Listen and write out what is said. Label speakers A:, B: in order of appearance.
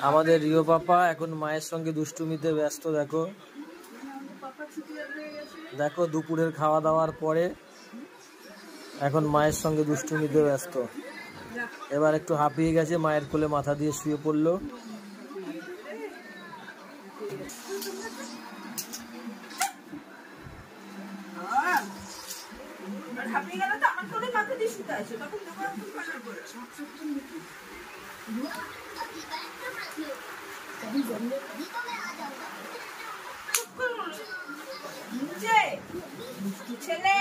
A: আমাদের রিও পাপা এখন মায়ের সঙ্গে দুষ্টুমিতে ব্যস্ত। দেখো দেখো দুপুরের খাওয়া দাওয়ার পরে এখন মায়ের সঙ্গে দুষ্টুমিতে ব্যস্ত। এবার একটু হাঁপিয়ে গেছে, মায়ের কোলে মাথা দিয়ে শুয়ে পড়লো।
B: ছেলে